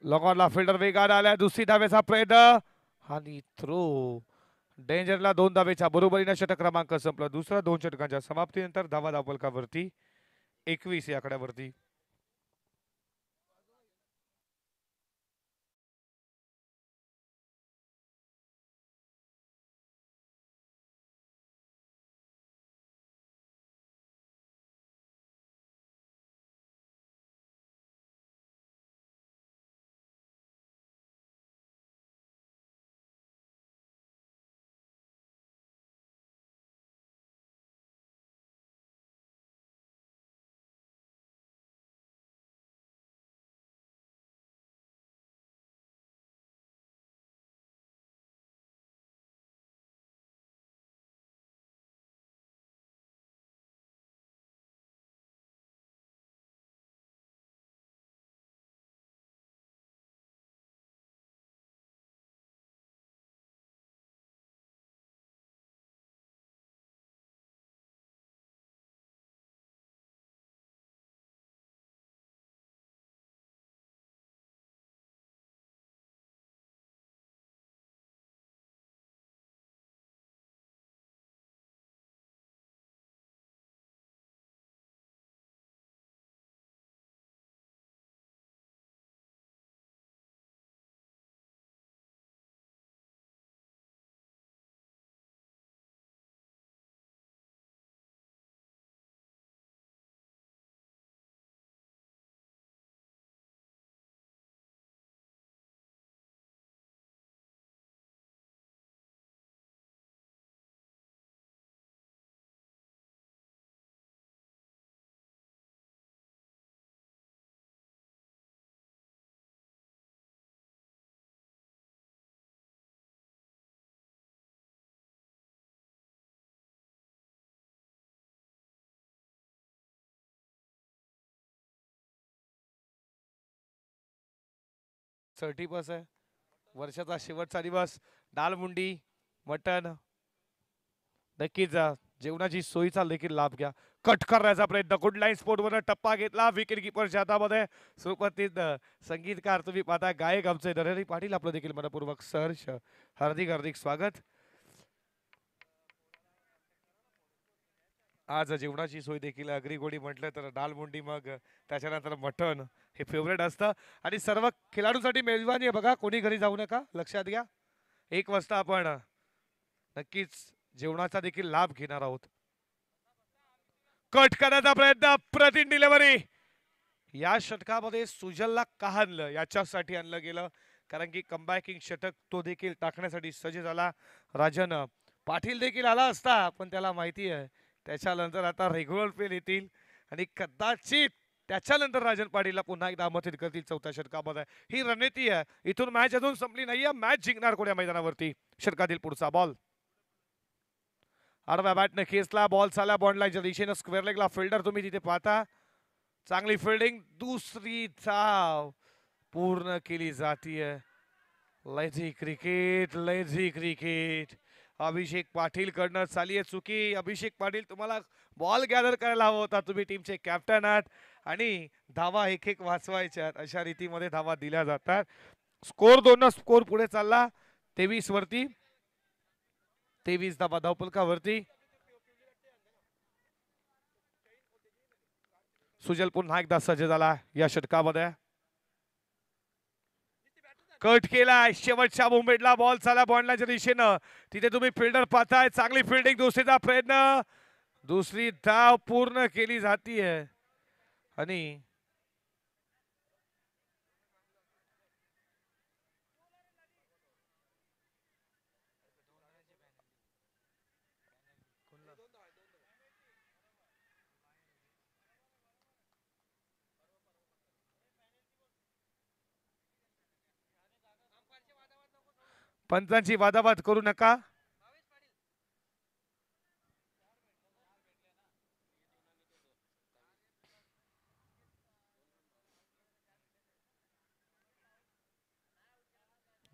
लॉंगॉनला फिल्डर वेगाने आल्या, दुसरी धावेचा प्रयत्न आणि थ्रो. डेंजरला 2 धावेच्या बरोबरीने षटक क्रमांक संपला. दुसऱ्या 2 षटकांच्या समाप्तीनंतर धावा धावपलकावरती 21 या आकड्यावरती. बस आहे. वर्षाचा शेवटचा दिवस. दालमुंडी, मटन, नक्कीच जेवणाची सोयीचा देखील लाभ घ्या. कट करण्याचा प्रयत्न, गुड लाईन स्पोर्टवर टप्पा घेतला विकेट किपरच्या हातामध्ये. सुप्रसिद्ध संगीतकार तुम्ही पाहता, गायक आमचे नरहरी पाटील, आपलं देखील मनपूर्वक सहर्ष हार्दिक हार्दिक स्वागत. आज जेवणाची सोय देखील अग्रिगोडी म्हटलं तर दालमुंडी, मग त्याच्यानंतर मटण हे फेवरेट असतं. आणि सर्व खेळाडूंसाठी मेजवानी आहे बघा, कोणी घरी जाऊ नका, लक्षात घ्या. 1 वाजता आपण नक्कीच जेवणाचा देखील लाभ घेणार आहोत. कट करण्याचा प्रयत्न, प्रतिन डिलिव्हरी. या षटकामध्ये सुजलला का आणलं, याच्यासाठी आणलं गेलं कारण की कमबॅकिंग षटक तो देखील टाकण्यासाठी सज्ज झाला. राजन पाटील देखील आला असता, पण त्याला माहिती आहे त्याच्यानंतर आता रेग्युलर फेल येतील आणि कदाचित त्याच्यानंतर राजन पाटीलला पुन्हा एकदा आमंत्रित करतील चौथ्या षटकामध्ये. ही रणनीती आहे. इथून मॅच अजून संपली नाहीये. मॅच जिंकणार कोण्या मैदानावरती. षटकातील पुढचा बॉल. आडव्या बॅटने खेचला, बॉल चालला बॉन्ड लाईनच्या दिशेने, स्क्वेअर लेगला फिल्डर तुम्ही तिथे पाहता. चांगली फिल्डिंग, दुसरी धाव पूर्ण केली जातीये. Lazy cricket, lazy cricket. Abhishek Patil कडनं चाली आहे चुकी. अभिषेक पाटील, तुम्हाला बॉल गॅदर करायला हवा होता, तुम्ही टीमचे कॅप्टन आहात आणि धावा एक एक वाचवायच्या अशा रीतीमध्ये धावा दिल्या जातात. स्कोर 2 स्कोर पुढे चालला 23 वरती. 23 धावा धावपलकावरती. सुजल पुन्हा एकदा सज्ज झाला या षटकामध्ये. कट केलाय शेवटच्या मुंबईला बॉल चाला बॉन्डलाच्या दिशेनं तिथे तुम्ही फिल्डर पाहताय चांगली फिल्डिंग दुसरीचा प्रयत्न दुसरी धाव पूर्ण केली जातीये आणि पंचांची वादावाद करू नका.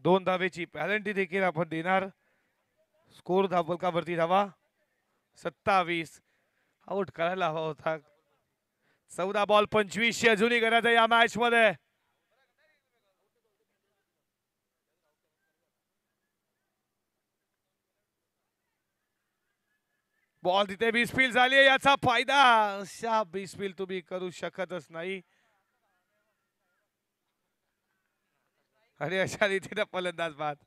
दोन धावेची पॅनल्टी देखील आपण देणार. स्कोर धावफलकावरती धावा 27. आउट करायला हवा होता. 14 बॉल 25 अजूनही गरज आहे या मॅच मध्ये. बॉल तिथे बिस्पिल झाली याचा फायदा अशा बिस्पिल तुम्ही करू शकतच नाही आणि अशा रीतीने फलंदाज बाद.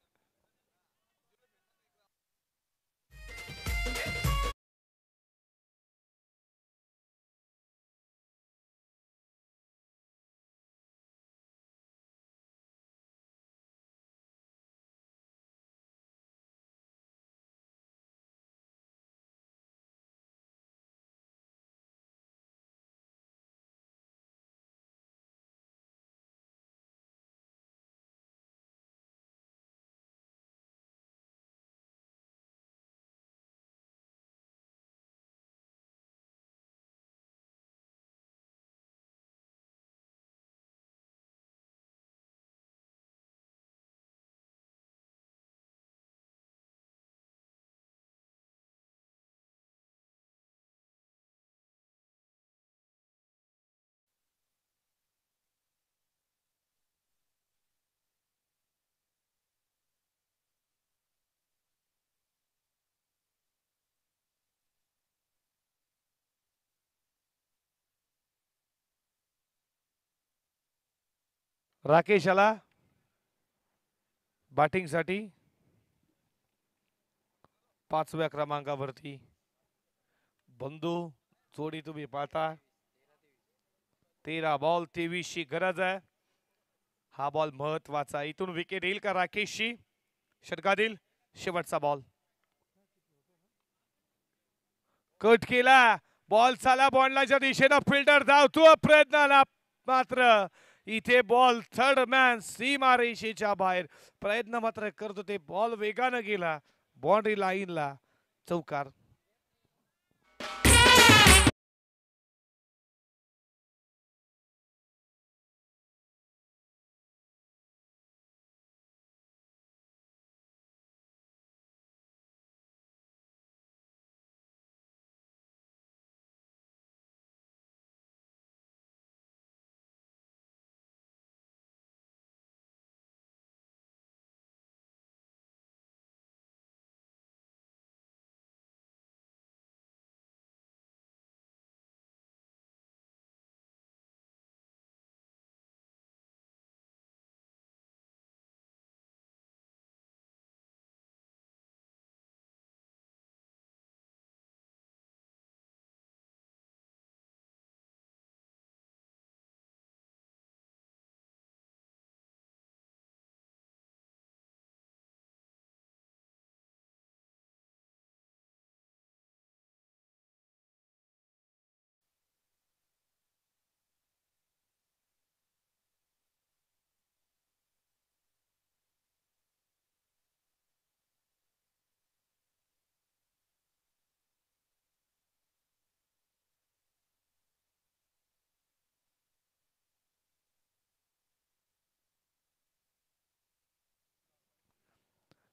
राकेश आला बॅटिंग साठी 5व्या क्रमांकावरती. बंधू जोडी तुम्ही पाहता 13 बॉल 23 ची गरज आहे. हा बॉल महत्वाचा. इथून विकेट येईल का राकेशची? षटकातील शेवटचा बॉल कट केला. बॉल चाला बॉन्डलाच्या दिशेनं फिल्डर धावतो प्रयत्न मात्र इथे बॉल थर्ड मॅन सीमारेषेच्या बाहेर. प्रयत्न मात्र करतो ते बॉल वेगानं गेला बाउंड्री लाईनला. चौकार.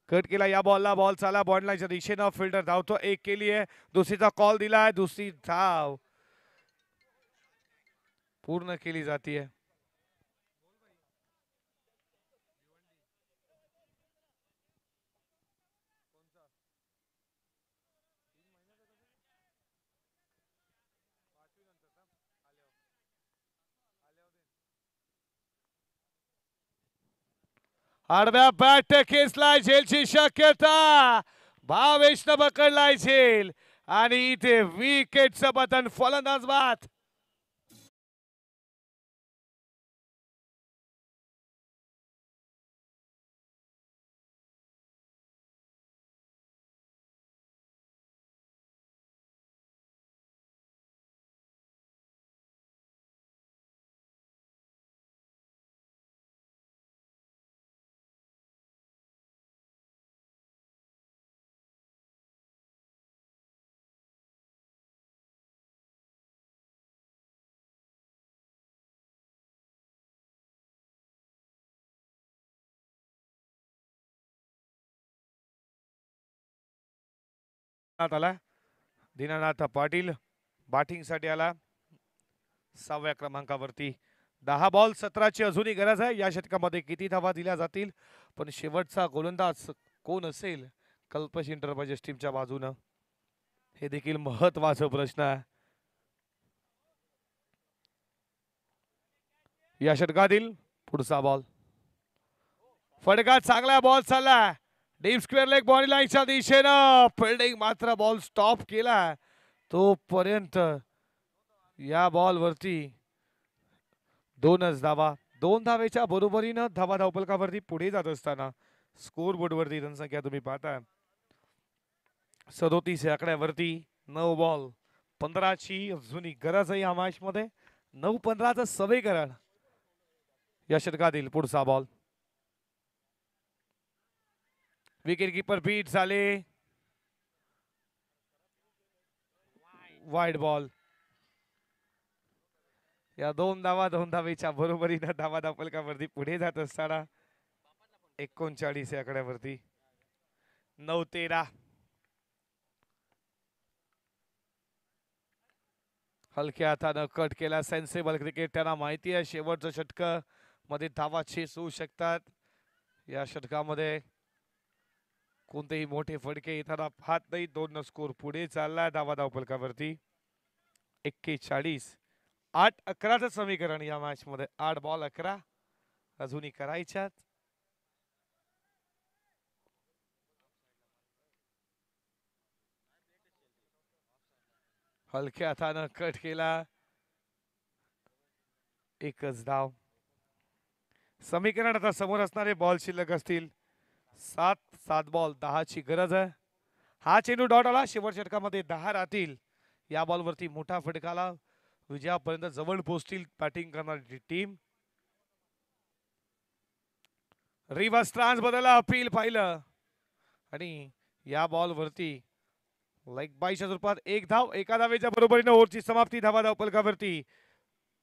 कट केला या बॉलला. बॉल चाला बॉन्डलाच्या दिशेनं फिल्डर धावतो. एक केली आहे. दुसरीचा कॉल दिलाय. दुसरी धाव पूर्ण केली जाते. आडव्या बॅट खेचलाय झेलची शक्यता. भावेशनं पकडलाय झेल आणि इथे विकेटचं बटन फलंदाज बाद. आला दीनानाथ पाटील बॅटिंग साठी आला 6व्या क्रमांकावरती. 10 बॉल 17ची अजूनही गरज आहे. या षटकामध्ये किती धावा दिल्या जातील पण शेवटचा गोलंदाज कोण असेल कल्पेश इंटरप्राइजेस टीमच्या बाजूनं हे देखील महत्वाचा प्रश्न आहे. या षटकातील पुढचा बॉल फटका चांगला बॉल चालला डीप स्क्वेअर लेग बॉडी लाईनच्या दिशेनं फिल्डिंग मात्र बॉल स्टॉप केला तोपर्यंत या बॉल वरती 2च धावा 2 धावेच्या बरोबरीनं धावा धावपलकावरती पुढे जात असताना स्कोर बोर्ड वरती जनसंख्या तुम्ही पाहता 37 या आकड्यावरती 9 बॉल 15ची अजूनही गरज आहे या मॅच मध्ये 9-15चं समीकरण. या षटकातील पुढचा बॉल विकेट कीपर बीट झाले वाईड बॉल. या 2 धावा 2 धावेच्या बरोबरीनं धावा धावपलकावरती पुढे जात असताना 39 या आकड्यावरती 9-13. हलक्या हातानं कट केला सेन्सेबल क्रिकेट. त्यांना माहिती आहे शेवटचं षटक मध्ये धावा चेस होऊ शकतात. या षटकामध्ये कोणतेही मोठे फटके येताना पाहत नाही. 2 स्कोर पुढे चाललाय धावा धावपलकावरती 41. 8-11चं समीकरण या मॅच मध्ये 8 बॉल 11 अजूनही करायच्यात. हलक्या हातानं कट केला 1च धाव. समीकरण आता समोर असणारे बॉल शिल्लक असतील 7 बॉल 10ची गरज आहे. हा चेंडू डॉट आला शेवट षटकामध्ये 10 राहतील. या बॉल वरती मोठा फटकाला विजयापर्यंत जवळ पोहोचतील बॅटिंग करणारी टीम. रिव्हर्स ट्रान्स बदलला अपील पाहिलं आणि या बॉल वरती लाईक 22च्या स्वरूपात 1 धाव 1 धावेच्या बरोबरीने ओव्हरची समाप्ती धावा धावपलकावरती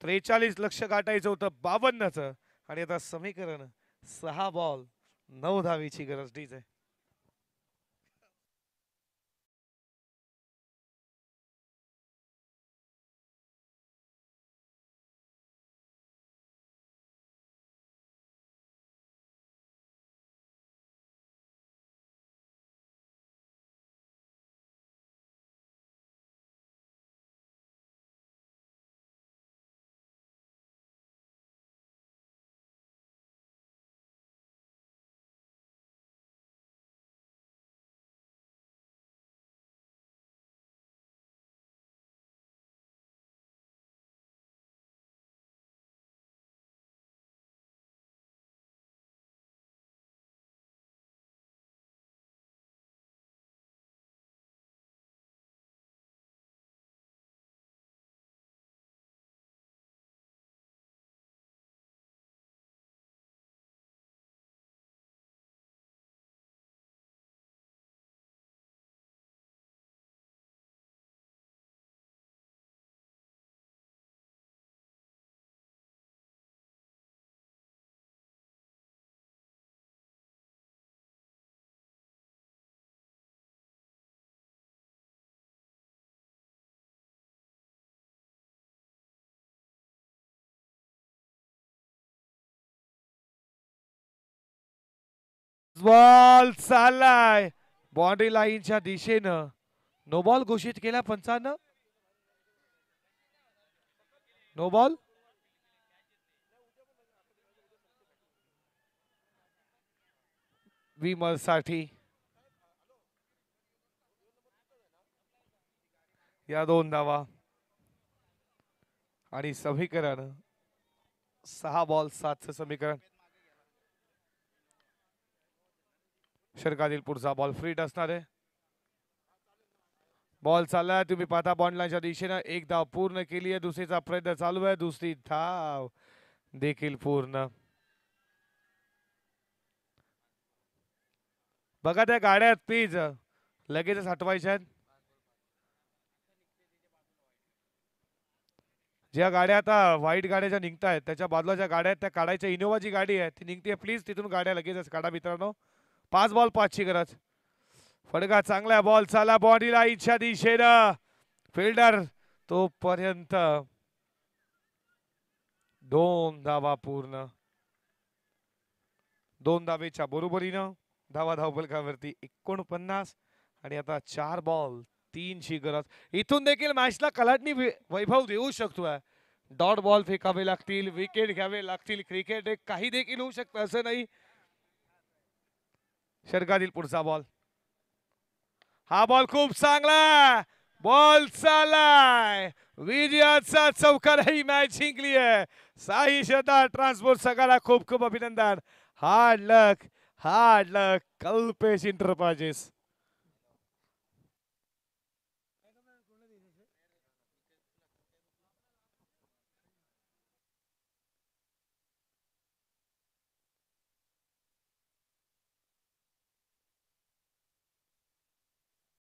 43 लक्ष गाठायचं होतं 52चं आणि आता समीकरण 6 बॉल 9 धावेची गरज डीज आहे. बॉल चाललाय बाउंड्री लाईनच्या दिशेनं. नो बॉल घोषित केला पंचानं. नो बॉल विमल साठी या 2 धावा आणि समीकरण 6 बॉल 7चं समीकरण. षटकातील पुढचा बॉल फ्रीट असणार आहे. बॉल चाललाय, तुम्ही पाहता बॉन्ड लाईनच्या दिशेनं. एक धाव पूर्ण केली आहे, दुसरीचा प्रयत्न चालू आहे, दुसरी धाव देखील पूर्ण. बघा त्या गाड्या आहेत प्लीज लगेचच हटवायच्या आहेत. ज्या गाड्या आता व्हाईट गाड्या ज्या निघतायत त्याच्या बाजूला ज्या गाड्या आहेत त्या काढायच्या. इनोवा जी गाडी आहे ती निघते, प्लीज तिथून गाड्या लगेचच काढा मित्रांनो. 5 बॉल 5ची गरज. फडका चांगला बॉल चाला बॉडी लाईनच्या दिशेनं. फिल्डर तोपर्यंत 2 धावा पूर्ण. 2 धावेच्या बरोबरीनं धावा धावफलकावरती 49 आणि आता 4 बॉल 3ची गरज. इथून देखील मॅचला कलाटणी वैभव देऊ शकतोय. डॉट बॉल फेकावे लागतील, विकेट घ्यावे लागतील. क्रिकेट एक काही देखील होऊ शकतं असं नाही. षटकातील पुढचा बॉल. हा बॉल खूप चांगला बॉल चालाय. विजयाचा चौकाराही मॅच जिंकली आहे. साई शता ट्रान्सपोर्ट सगळ्याला खूप खूप अभिनंदन. हार्ड लक कल्पेश इंटरप्राइजेस.